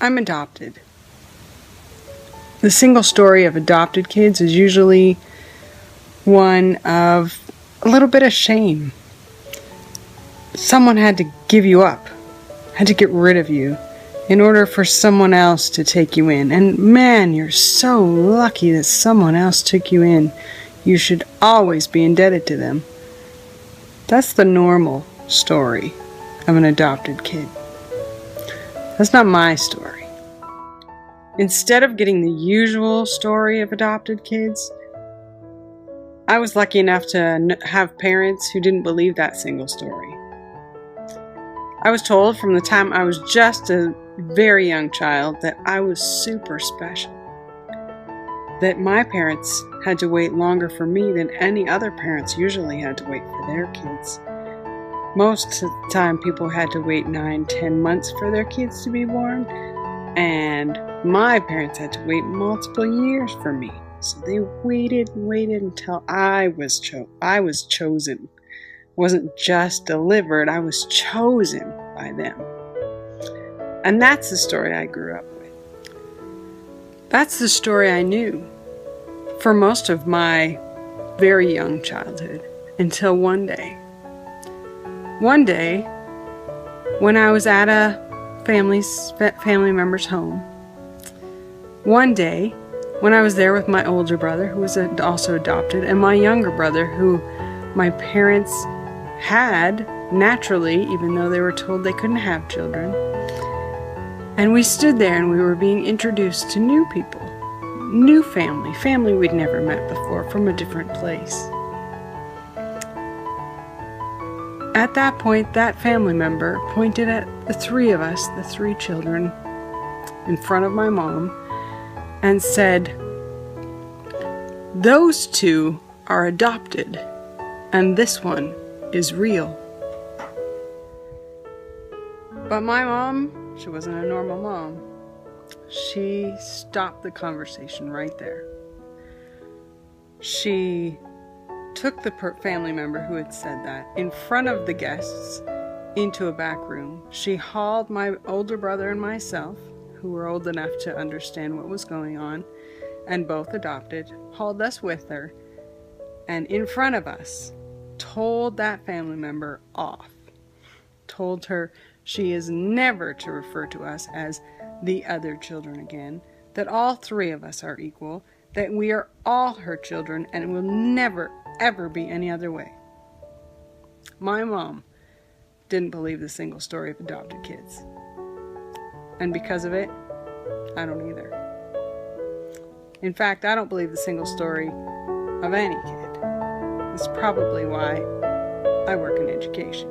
I'm adopted. The single story of adopted kids is usually one of a little bit of shame. Someone had to give you up, had to get rid of you in order for someone else to take you in. And man, you're so lucky that someone else took you in. You should always be indebted to them. That's the normal story of an adopted kid. That's not my story. Instead of getting the usual story of adopted kids, I was lucky enough to have parents who didn't believe that single story. I was told from the time I was just a very young child that I was super special. That my parents had to wait longer for me than any other parents usually had to wait for their kids. Most of the time people had to wait 9-10 months for their kids to be born, and my parents had to wait multiple years for me. So they waited and waited until I was chosen. Wasn't just delivered, I was chosen by them. And that's the story I grew up with. That's the story I knew for most of my very young childhood, until one day. One day, when I was at a family member's home. One day, when I was there with my older brother, who was also adopted, and my younger brother, who my parents had naturally, even though they were told they couldn't have children. And we stood there and we were being introduced to new people, new family we'd never met before from a different place. At that point, that family member pointed at the three of us, the three children, in front of my mom, and said, "Those two are adopted, and this one is real." But my mom, she wasn't a normal mom. She stopped the conversation right there. She took the family member who had said that in front of the guests into a back room. She hauled my older brother and myself, who were old enough to understand what was going on, and both adopted, hauled us with her, and in front of us, told that family member off. Told her she is never to refer to us as the other children again, that all three of us are equal, that we are all her children, and it will never, ever be any other way. My mom didn't believe the single story of adopted kids. And because of it, I don't either. In fact, I don't believe the single story of any kid. It's probably why I work in education.